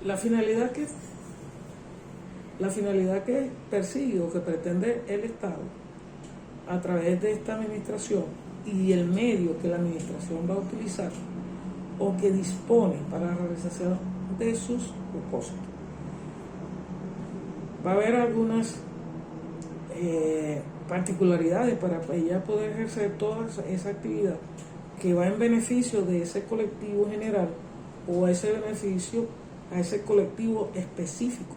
La finalidad que, la finalidad que persigue o que pretende el Estado a través de esta administración y el medio que la administración va a utilizar o que dispone para la realización de sus propósitos. Va a haber algunas particularidades para ella poder ejercer toda esa actividad que va en beneficio de ese colectivo general o a ese beneficio a ese colectivo específico,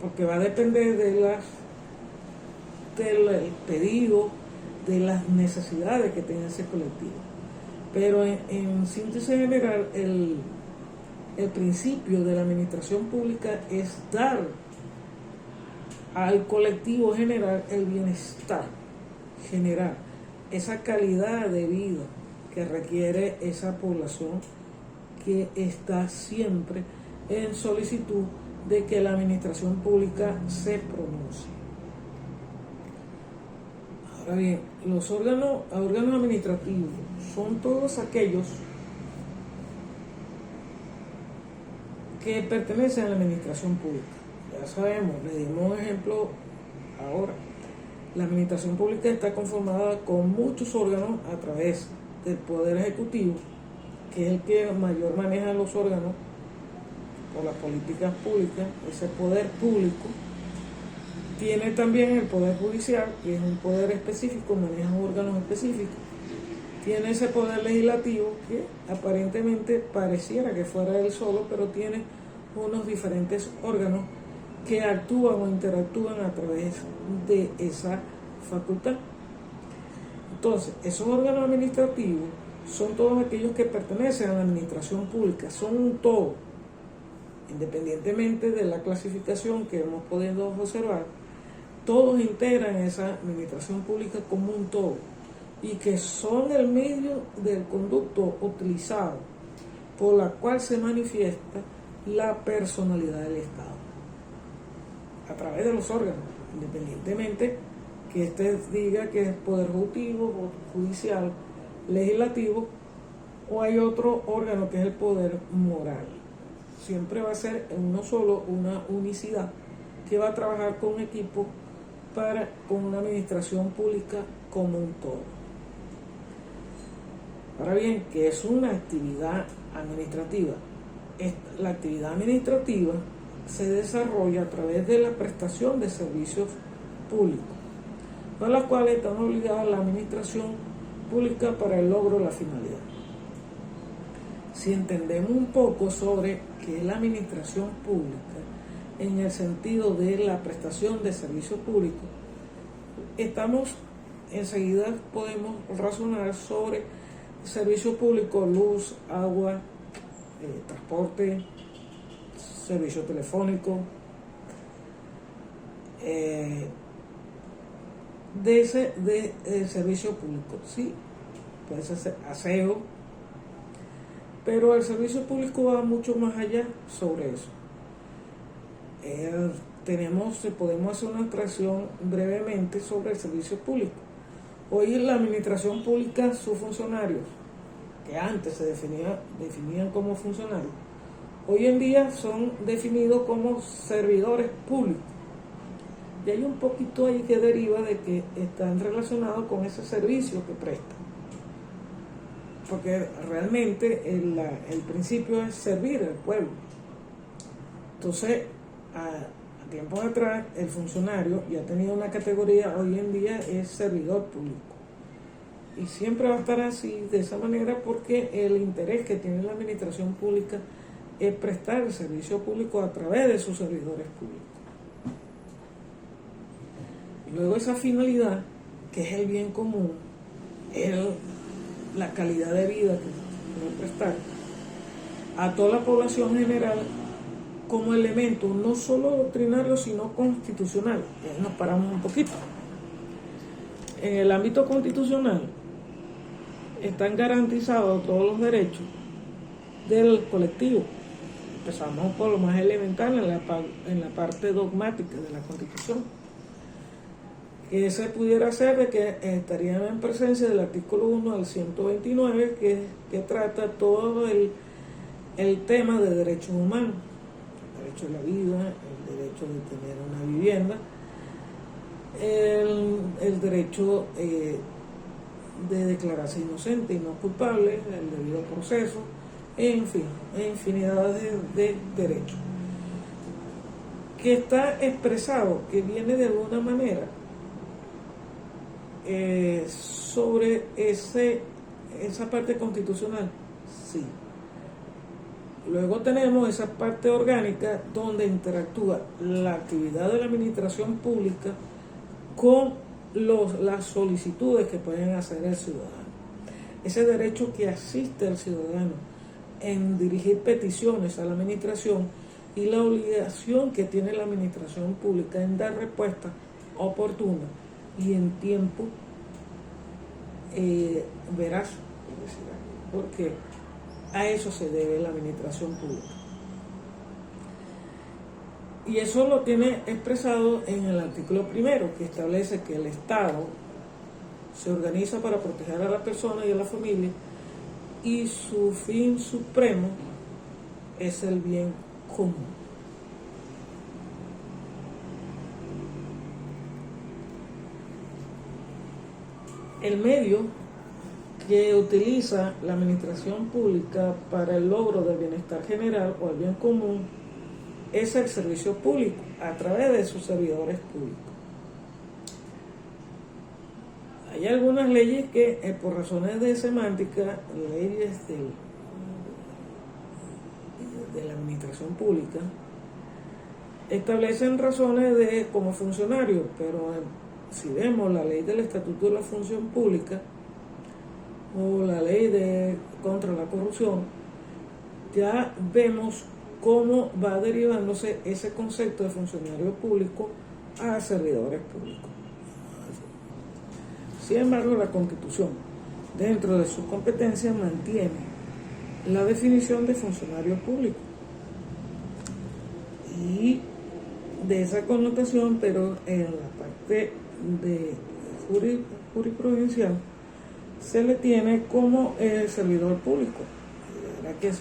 porque va a depender del pedido, de las necesidades que tenga ese colectivo. Pero en síntesis general, el principio de la administración pública es dar al colectivo general el bienestar general, esa calidad de vida que requiere esa población que está siempre en solicitud de que la administración pública se pronuncie. Ahora bien, los órganos administrativos son todos aquellos que pertenecen a la administración pública. Ya sabemos, le dimos un ejemplo ahora. La administración pública está conformada con muchos órganos a través del Poder Ejecutivo, que es el que mayor maneja los órganos por las políticas públicas, ese poder público. Tiene también el Poder Judicial, que es un poder específico, maneja órganos específicos. Tiene ese poder legislativo, que aparentemente pareciera que fuera él solo, pero tiene unos diferentes órganos que actúan o interactúan a través de esa facultad. Entonces, esos órganos administrativos son todos aquellos que pertenecen a la administración pública, son un todo, independientemente de la clasificación que hemos podido observar. Todos integran esa administración pública como un todo y que son el medio del conducto utilizado por la cual se manifiesta la personalidad del Estado a través de los órganos, independientemente que este diga que es poder ejecutivo, judicial, legislativo, o hay otro órgano que es el poder moral. Siempre va a ser uno solo, una unicidad que va a trabajar con un equipo con una administración pública como un todo. Ahora bien, ¿qué es una actividad administrativa? La actividad administrativa se desarrolla a través de la prestación de servicios públicos, con las cuales están obligadas la administración pública para el logro de la finalidad. Si entendemos un poco sobre qué es la administración pública en el sentido de la prestación de servicios públicos, enseguida podemos razonar sobre servicios públicos, luz, agua, transporte, servicio telefónico, de servicio público, sí, puede ser aseo, pero el servicio público va mucho más allá sobre eso. Podemos hacer una aclaración brevemente sobre el servicio público. Hoy en la administración pública, sus funcionarios, que antes se definían como funcionarios, hoy en día son definidos como servidores públicos. Y hay un poquito ahí que deriva de que están relacionados con ese servicio que prestan. Porque realmente el principio es servir al pueblo. Entonces, a tiempos atrás, el funcionario ya tenía una categoría, hoy en día es servidor público. Y siempre va a estar así, de esa manera, porque el interés que tiene la administración pública es prestar el servicio público a través de sus servidores públicos. Y luego esa finalidad, que es el bien común, es la calidad de vida que debe prestar a toda la población general como elemento no solo doctrinario, sino constitucional. Nos paramos un poquito. En el ámbito constitucional están garantizados todos los derechos del colectivo. Empezamos por lo más elemental en la parte dogmática de la Constitución, que se pudiera hacer de que estarían en presencia del artículo 1 al 129, que trata todo el tema de derechos humanos, el derecho a la vida, el derecho de tener una vivienda, el derecho de declararse inocente y no culpable, el debido proceso, en fin, infinidad de derechos. Que está expresado, que viene de alguna manera sobre esa parte constitucional, sí. Luego tenemos esa parte orgánica donde interactúa la actividad de la administración pública con las solicitudes que pueden hacer el ciudadano. Ese derecho que asiste al ciudadano en dirigir peticiones a la administración y la obligación que tiene la administración pública en dar respuesta oportuna y en tiempo veraz, porque a eso se debe la administración pública. Y eso lo tiene expresado en el artículo primero, que establece que el Estado se organiza para proteger a la persona y a la familia, y su fin supremo es el bien común. El medio que utiliza la administración pública para el logro del bienestar general o el bien común es el servicio público a través de sus servidores públicos. Hay algunas leyes que por razones de semántica, leyes de la administración pública, establecen razones de como funcionario, pero si vemos la ley del Estatuto de la Función Pública o la ley contra la corrupción, ya vemos cómo va derivándose ese concepto de funcionario público a servidores públicos. Sin embargo, la Constitución, dentro de sus competencias, mantiene la definición de funcionario público y de esa connotación, pero en la parte de jurisprudencial se le tiene como servidor público. La verdad que es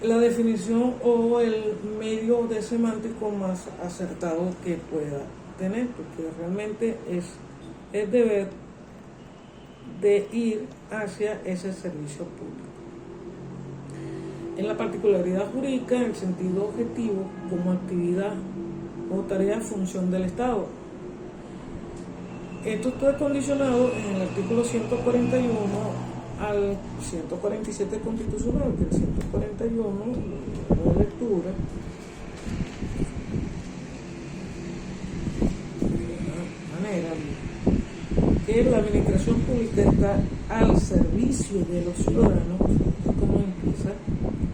la definición o el medio de semántico más acertado que pueda tener, porque realmente es el deber de ir hacia ese servicio público. En la particularidad jurídica, en el sentido objetivo, como actividad o tarea función del Estado. Esto está condicionado en el artículo 141 al 147 constitucional, que el 141, de lectura, de manera que la administración pública está al servicio de los ciudadanos, como empieza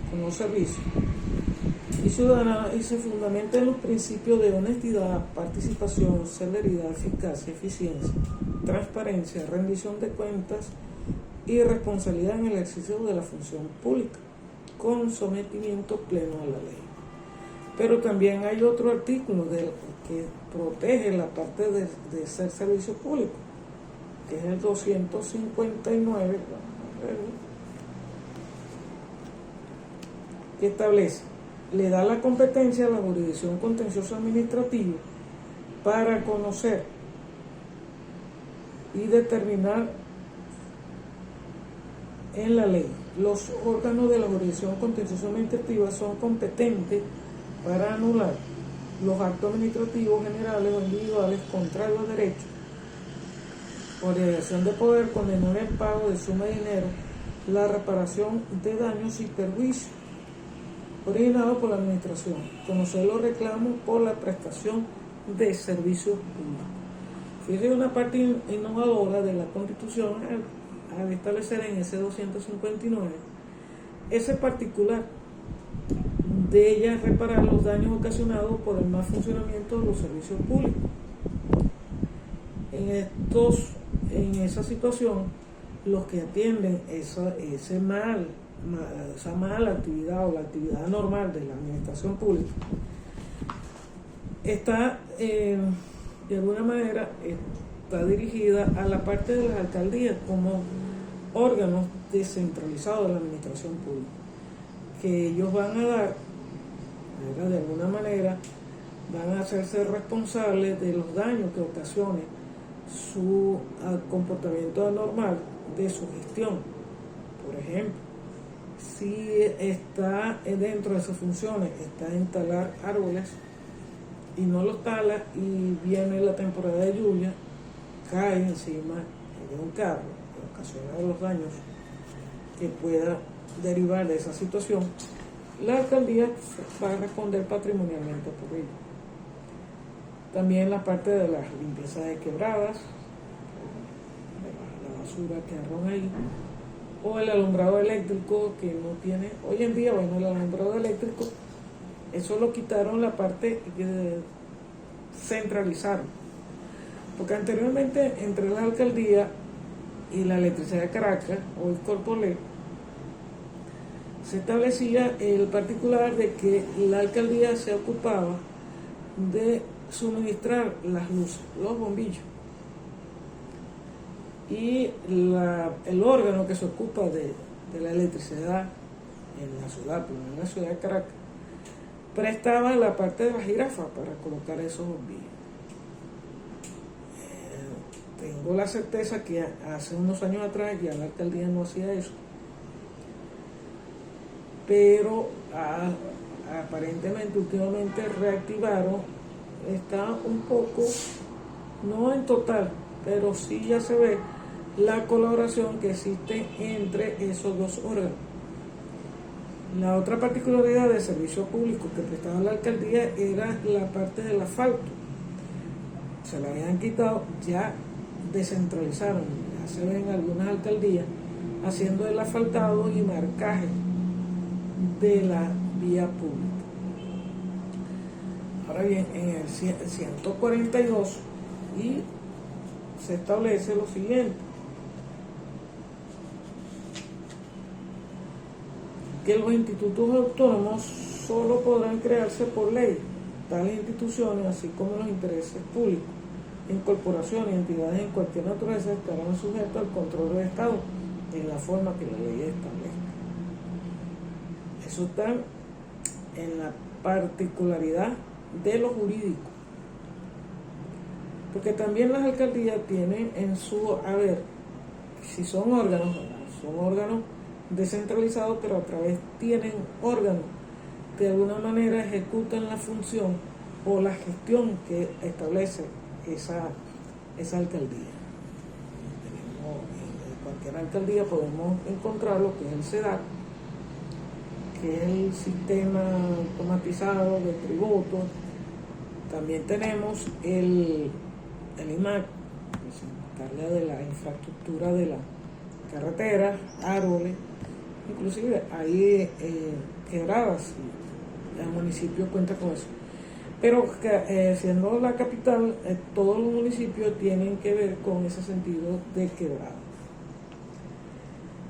con los servicios, y ciudadana, y se fundamenta en los principios de honestidad, participación, celeridad, eficacia, eficiencia, transparencia, rendición de cuentas y responsabilidad en el ejercicio de la función pública, con sometimiento pleno a la ley. Pero también hay otro artículo que protege la parte de ser servicio público, que es el 259, que establece, le da la competencia a la jurisdicción contencioso administrativa para conocer y determinar en la ley. Los órganos de la jurisdicción contencioso administrativa son competentes para anular los actos administrativos generales o individuales contrarios a derechos, por delegación de poder, condenar el pago de suma de dinero, la reparación de daños y perjuicios originado por la administración, conocer los reclamos por la prestación de servicios públicos. Fíjese una parte innovadora de la Constitución al establecer en ese 259 ese particular de ella reparar los daños ocasionados por el mal funcionamiento de los servicios públicos. En esa situación, los que atienden esa mala actividad o la actividad normal de la administración pública está de alguna manera está dirigida a la parte de las alcaldías como órganos descentralizados de la administración pública, que ellos van a dar, de alguna manera, van a hacerse responsables de los daños que ocasione su comportamiento anormal de su gestión. Por ejemplo, si está dentro de sus funciones, está en talar árboles y no los tala y viene la temporada de lluvia, cae encima de un carro que ocasiona los daños que pueda derivar de esa situación, la alcaldía va a responder patrimonialmente por ello. También la parte de la limpieza de quebradas, la basura que arroja ahí, o el alumbrado eléctrico que no tiene, hoy en día, bueno, el alumbrado eléctrico, eso lo quitaron la parte que centralizaron, porque anteriormente entre la alcaldía y la electricidad de Caracas, o el Corpolé, se establecía el particular de que la alcaldía se ocupaba de suministrar las luces, los bombillos, y el órgano que se ocupa de la electricidad en la ciudad, pero en la ciudad de Caracas, prestaba la parte de la jirafa para colocar esos bombillos. Tengo la certeza que hace unos años atrás ya la alcaldía no hacía eso, pero aparentemente últimamente reactivaron, está un poco, no en total, pero sí ya se ve la colaboración que existe entre esos dos órganos. La otra particularidad del servicio público que prestaba la alcaldía era la parte del asfalto. Se la habían quitado, ya descentralizaron, ya se ven algunas alcaldías haciendo el asfaltado y marcaje de la vía pública. Ahora bien, en el 142 y se establece lo siguiente: que los institutos autónomos solo podrán crearse por ley. Tales instituciones, así como los intereses públicos en corporaciones y entidades en cualquier naturaleza, estarán sujetos al control del Estado en la forma que la ley establezca. Eso está en la particularidad de lo jurídico, porque también las alcaldías tienen en su haber, si son órganos descentralizados, pero a través tienen órganos que de alguna manera ejecutan la función o la gestión que establece esa alcaldía. En cualquier alcaldía podemos encontrar lo que es el SEDAT, que es el sistema automatizado de tributos. También tenemos el IMAC, que se encarga de la infraestructura de la carretera, árboles, inclusive hay quebradas, y el municipio cuenta con eso. Pero siendo la capital, todos los municipios tienen que ver con ese sentido de quebrada.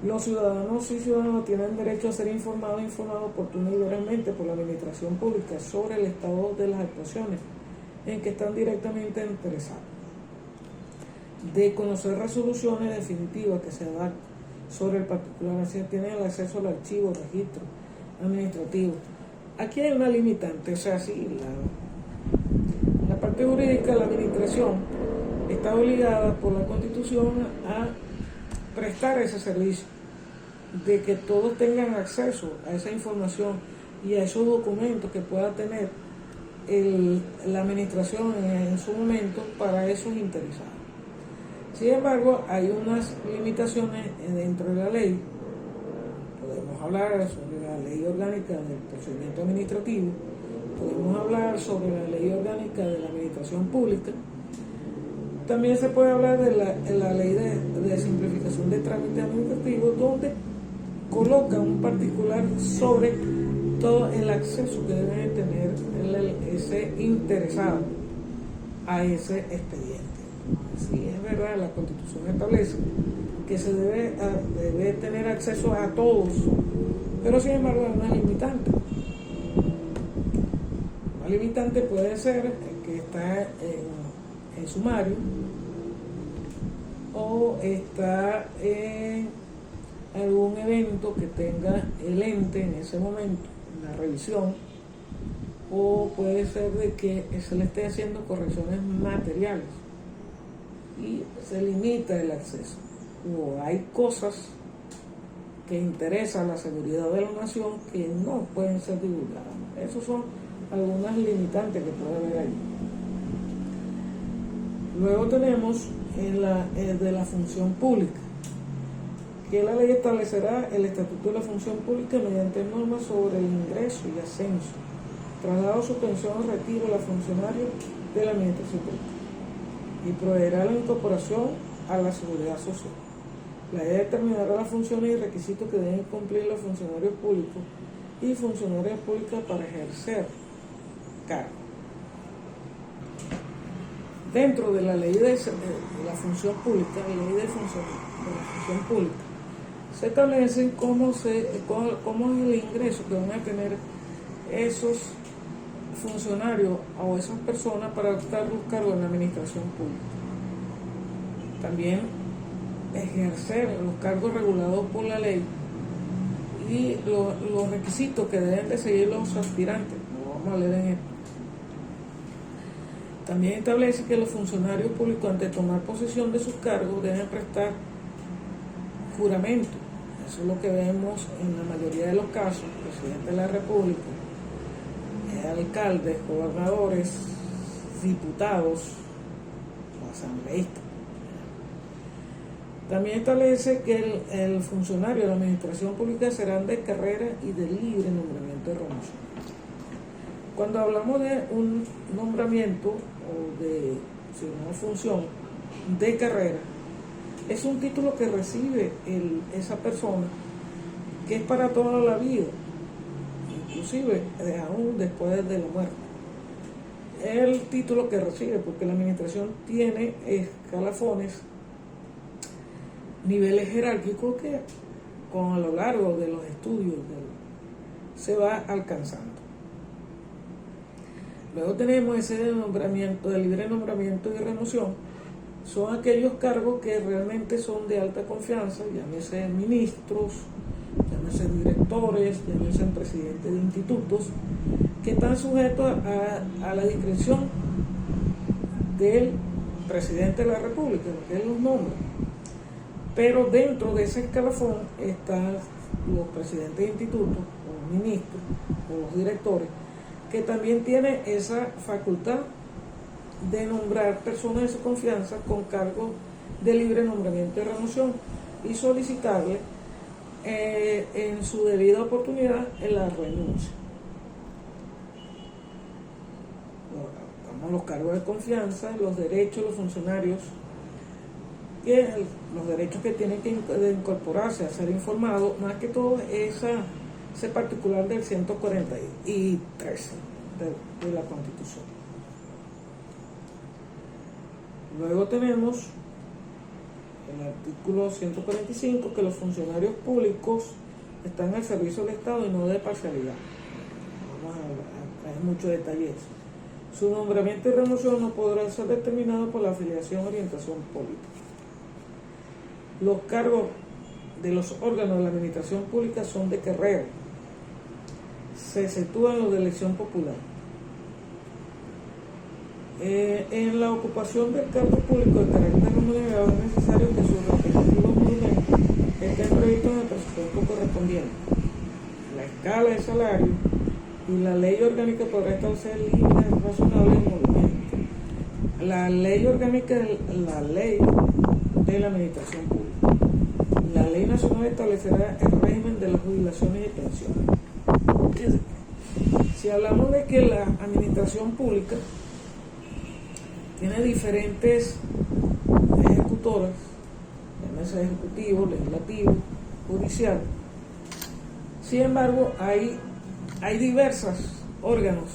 Los ciudadanos y ciudadanas tienen derecho a ser informados oportuno y libremente por la administración pública sobre el estado de las actuaciones en que están directamente interesados, de conocer resoluciones definitivas que se dan sobre el particular, así tienen el acceso al archivo, registro administrativo. Aquí hay una limitante, o sea, sí, la parte jurídica, la administración está obligada por la Constitución a prestar ese servicio, de que todos tengan acceso a esa información y a esos documentos que pueda tener la administración en su momento para esos interesados. Sin embargo, hay unas limitaciones dentro de la ley. Podemos hablar sobre la ley orgánica del procedimiento administrativo, podemos hablar sobre la ley orgánica de la administración pública. También se puede hablar de la ley de simplificación de trámites administrativos, donde coloca un particular sobre todo el acceso que debe tener ese interesado a ese expediente. Sí, es verdad, la Constitución establece que se debe tener acceso a todos, pero sin embargo hay una limitante. Una limitante puede ser que está en sumario o está en algún evento que tenga el ente en ese momento, la revisión, o puede ser de que se le esté haciendo correcciones materiales y se limita el acceso, o hay cosas que interesan la seguridad de la nación que no pueden ser divulgadas. Esas son algunas limitantes que puede haber ahí. Luego tenemos de la función pública, que la ley establecerá el estatuto de la función pública mediante normas sobre el ingreso y ascenso, traslado, suspensión o retiro de los funcionarios de la administración pública y proveerá la incorporación a la seguridad social. La ley determinará las funciones y requisitos que deben cumplir los funcionarios públicos y funcionarias públicas para ejercer cargo. Dentro de la ley de la función pública, la ley de la función pública, se establece cómo es el ingreso que van a tener esos funcionarios o esas personas para optar los cargos en la administración pública. También ejercer los cargos regulados por la ley y los requisitos que deben de seguir los aspirantes. Lo vamos a leer en esto. También establece que los funcionarios públicos, antes de tomar posesión de sus cargos, deben prestar juramento. Eso es lo que vemos en la mayoría de los casos: presidente de la República, alcaldes, gobernadores, diputados o asambleístas. También establece que el funcionario de la administración pública serán de carrera y de libre nombramiento de remoción. Cuando hablamos de un nombramiento o de una función de carrera, es un título que recibe esa persona, que es para toda la vida, inclusive aún después de la muerte. El título que recibe, porque la administración tiene escalafones, niveles jerárquicos que a lo largo de los estudios se va alcanzando. Luego tenemos ese de nombramiento, de libre nombramiento y remoción. Son aquellos cargos que realmente son de alta confianza, llámese ministros, llámese directores, llámese presidentes de institutos, que están sujetos a la discreción del presidente de la República, que él los nombra. Pero dentro de ese escalafón están los presidentes de institutos, o los ministros, o los directores, que también tienen esa facultad de nombrar personas de su confianza con cargo de libre nombramiento y remoción y solicitarle en su debida oportunidad la renuncia. Los cargos de confianza, los derechos de los funcionarios, los derechos que tienen que incorporarse a ser informados, más que todo ese particular del 143 de la Constitución. Luego tenemos el artículo 145, que los funcionarios públicos están al servicio del Estado y no de parcialidad. Vamos a traer mucho detalle eso. Su nombramiento y remoción no podrá ser determinado por la afiliación o orientación política. Los cargos de los órganos de la administración pública son de carrera. Se sitúan los de elección popular. En la ocupación del cargo público de carácter remunerado es necesario que sus respectivos monumentos estén previstos en el presupuesto correspondiente. La escala de salario y la ley orgánica podrá establecer límites razonables de movimiento. La ley orgánica es la ley de la administración pública. La ley nacional establecerá el régimen de las jubilaciones y pensiones. Si hablamos de que la administración pública tiene diferentes ejecutores, llámese ejecutivo, legislativo, judicial, sin embargo hay diversos órganos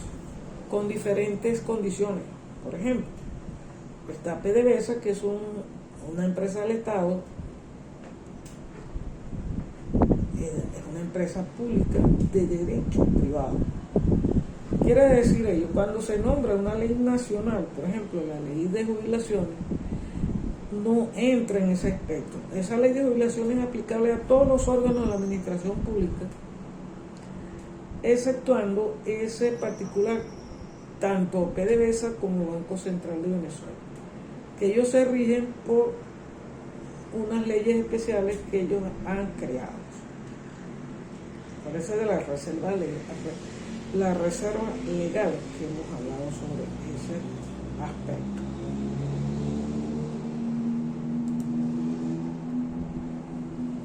con diferentes condiciones. Por ejemplo, está PDVSA, que es una empresa del Estado, es una empresa pública de derecho privado. Quiere decir ello, cuando se nombra una ley nacional, por ejemplo la ley de jubilaciones, no entra en ese aspecto. Esa ley de jubilación es aplicable a todos los órganos de la administración pública, exceptuando ese particular, tanto PDVSA como Banco Central de Venezuela, que ellos se rigen por unas leyes especiales que ellos han creado. Parece de la reserva legal, la reserva legal que hemos hablado sobre ese aspecto.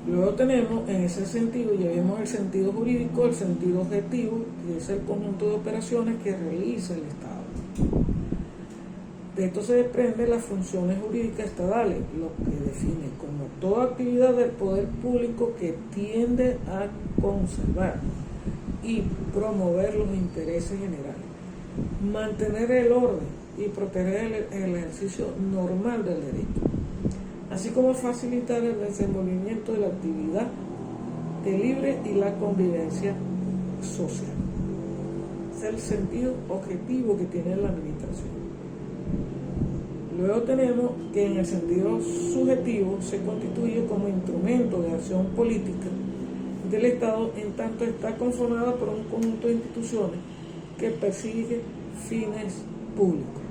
Luego tenemos en ese sentido, ya vemos el sentido jurídico, el sentido objetivo, que es el conjunto de operaciones que realiza el Estado. De esto se desprenden las funciones jurídicas estadales, lo que define como toda actividad del poder público que tiende a conservar y promover los intereses generales, mantener el orden y proteger el ejercicio normal del derecho, así como facilitar el desenvolvimiento de la actividad de libre y la convivencia social. Ese es el sentido objetivo que tiene la administración. Luego tenemos que en el sentido subjetivo se constituye como instrumento de acción política del Estado, en tanto está conformada por un conjunto de instituciones que persigue fines públicos.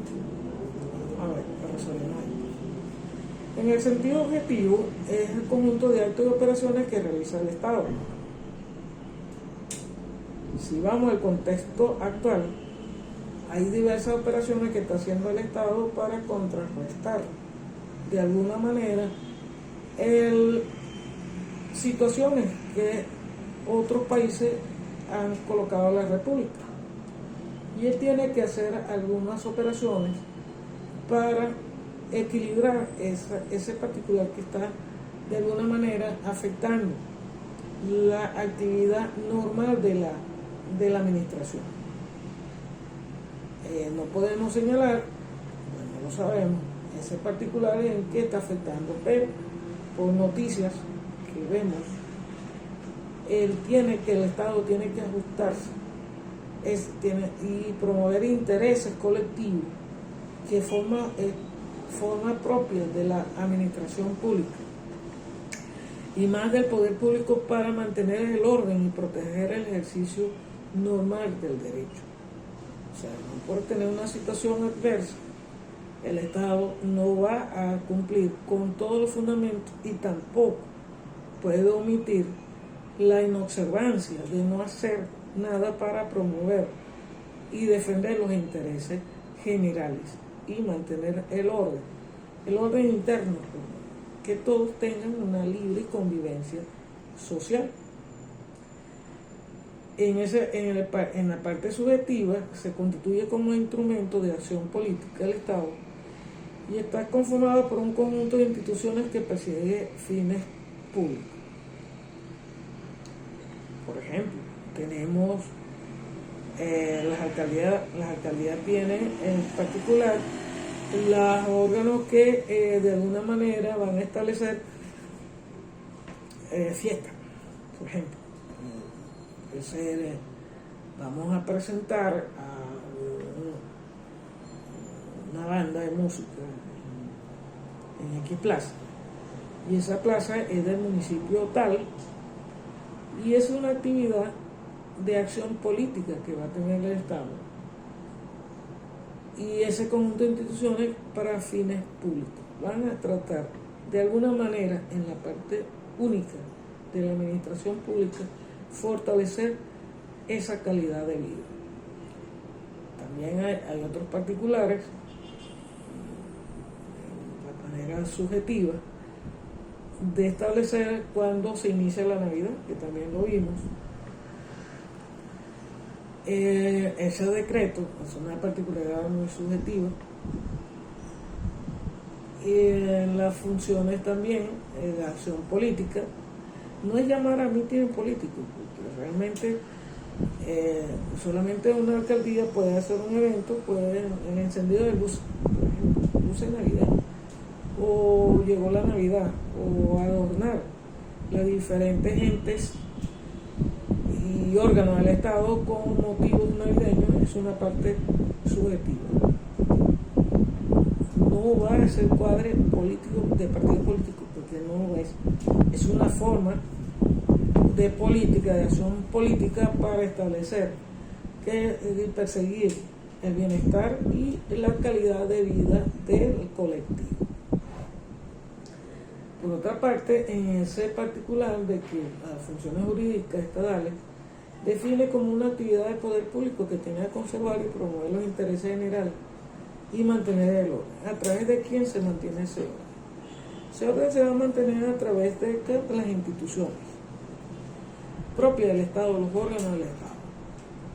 A ver, resolvemos ahí. En el sentido objetivo es el conjunto de actos y operaciones que realiza el Estado. Si vamos al contexto actual, hay diversas operaciones que está haciendo el Estado para contrarrestar de alguna manera situaciones que otros países han colocado a la República. Y él tiene que hacer algunas operaciones para equilibrar ese particular que está de alguna manera afectando la actividad normal de la administración. No podemos señalar, no lo sabemos, ese particular en qué está afectando, pero por noticias que vemos, el Estado tiene que ajustarse y promover intereses colectivos que forma propia de la administración pública y más del poder público para mantener el orden y proteger el ejercicio normal del derecho. O sea, no por tener una situación adversa, el Estado no va a cumplir con todos los fundamentos y tampoco puede omitir la inobservancia de no hacer nada para promover y defender los intereses generales y mantener el orden interno, que todos tengan una libre convivencia social. En la parte subjetiva se constituye como instrumento de acción política del Estado y está conformado por un conjunto de instituciones que persigue fines públicos. Por ejemplo, tenemos las alcaldías tienen en particular los órganos que de alguna manera van a establecer fiestas, por ejemplo. Vamos a presentar a una banda de música en X plaza, y esa plaza es del municipio tal, y es una actividad de acción política que va a tener el Estado y ese conjunto de instituciones para fines públicos. Van a tratar de alguna manera en la parte única de la administración pública fortalecer esa calidad de vida. También hay otros particulares, de manera subjetiva, de establecer cuándo se inicia la Navidad, que también lo vimos. Ese decreto es una particularidad muy subjetiva. Las funciones también de acción política no es llamar a mítines políticos, porque realmente solamente una alcaldía puede hacer un evento, puede el encendido de luz, por ejemplo, luz en Navidad, o llegó la Navidad, o adornar las diferentes entes y órganos del Estado con motivos navideños, es una parte subjetiva. No no va a ser cuadre político de partido político, porque no es una forma de política, de acción política para establecer que perseguir el bienestar y la calidad de vida del colectivo. Por otra parte, en ese particular de que las funciones jurídicas estatales define como una actividad del poder público que tiene que conservar y promover los intereses generales y mantener el orden. ¿A través de quién se mantiene ese orden? Ese orden se va a mantener a través de las instituciones propias del Estado, los órganos del Estado,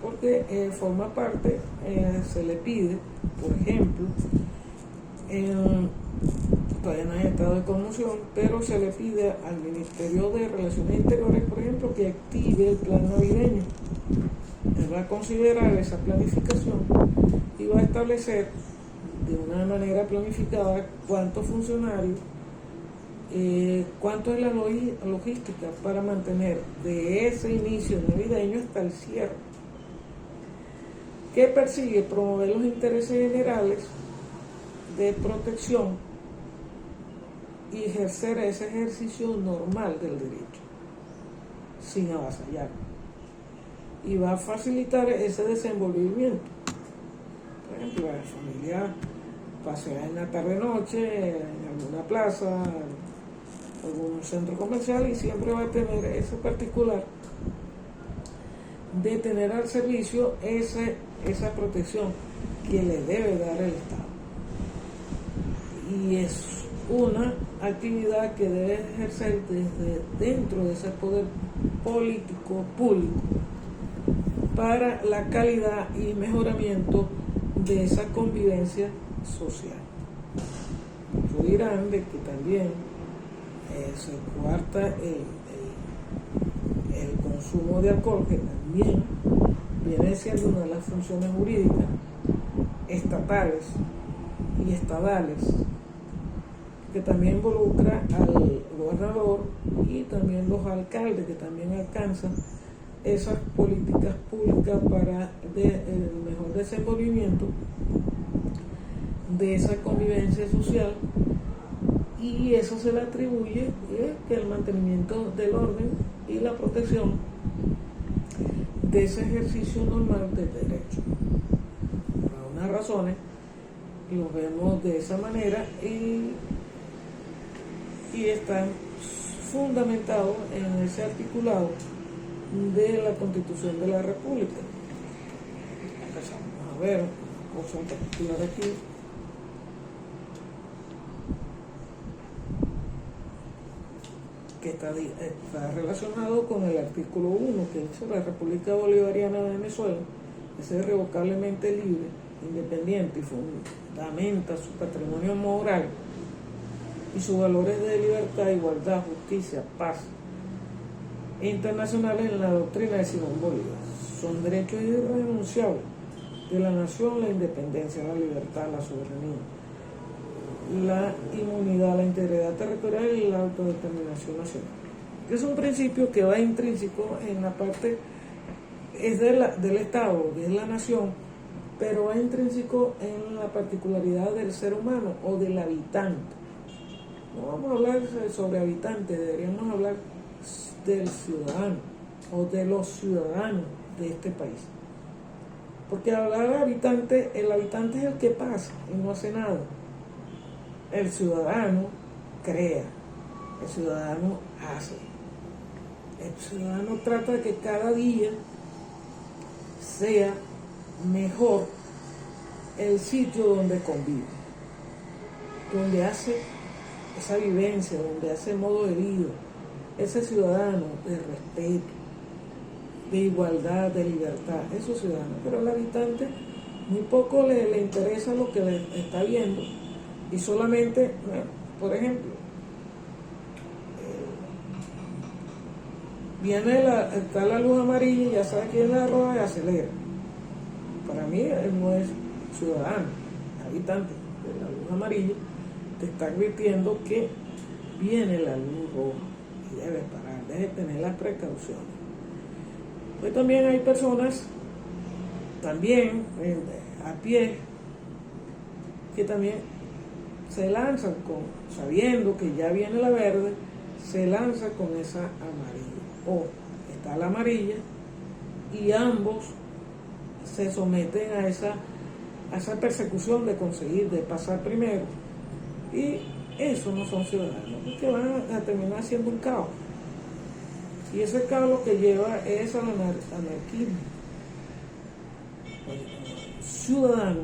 porque forma parte, se le pide, por ejemplo, todavía no hay estado de conmoción, pero se le pide al Ministerio de Relaciones Interiores, por ejemplo, que active el plan navideño. Él va a considerar esa planificación y va a establecer de una manera planificada cuántos funcionarios, cuánto es la logística para mantener de ese inicio navideño hasta el cierre, que persigue promover los intereses generales de protección y ejercer ese ejercicio normal del derecho, sin avasallar. Y va a facilitar ese desenvolvimiento. Por ejemplo, la familia pasea en la tarde-noche, en alguna plaza, algún centro comercial, y siempre va a tener ese particular de tener al servicio esa protección que le debe dar el Estado. Y es una actividad que debe ejercer desde dentro de ese poder político público para la calidad y mejoramiento de esa convivencia social. Muchos dirán de que también se cuarta el consumo de alcohol, que también viene siendo una de las funciones jurídicas estatales y estadales, que también involucra al gobernador y también los alcaldes, que también alcanzan esas políticas públicas para el mejor desenvolvimiento de esa convivencia social, y eso se le atribuye que el mantenimiento del orden y la protección de ese ejercicio normal del derecho. Por algunas razones lo vemos de esa manera y están fundamentados en ese articulado de la Constitución de la República. Empezamos a ver cosas en particular aquí. Que está relacionado con el artículo 1, que dice: la República Bolivariana de Venezuela es irrevocablemente libre, independiente y fundamenta su patrimonio moral y sus valores de libertad, igualdad, justicia, paz internacionales en la doctrina de Simón Bolívar. Son derechos irrenunciables de la nación: la independencia, la libertad, la soberanía, la inmunidad, la integridad territorial y la autodeterminación nacional. Es un principio que va intrínseco en la parte, es del Estado, es la nación, pero va intrínseco en la particularidad del ser humano o del habitante. No vamos a hablar sobre habitante, deberíamos hablar del ciudadano o de los ciudadanos de este país. Porque hablar de habitante, el habitante es el que pasa y no hace nada. El ciudadano crea, el ciudadano hace. El ciudadano trata de que cada día sea mejor el sitio donde convive, donde hace esa vivencia, donde hace modo de vida, ese ciudadano de respeto, de igualdad, de libertad, esos ciudadanos. Pero al habitante muy poco le interesa lo que le está viendo, y solamente, por ejemplo, está la luz amarilla y ya sabe que es la roja y acelera. Para mí él no es ciudadano, es habitante. De la luz amarilla te está advirtiendo que viene la luz roja y debes parar, debes tener las precauciones. Pues también hay personas, también a pie, que también se lanzan sabiendo que ya viene la verde, se lanza con esa amarilla. O está la amarilla y ambos se someten a esa persecución de conseguir, de pasar primero. Y eso no son ciudadanos, que van a terminar siendo un caos. Y ese caos lo que lleva es al anarquismo. El ciudadano,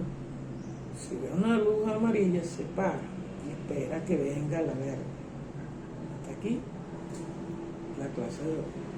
si ve una luz amarilla, se para y espera que venga la verde. Hasta aquí la clase de hoy.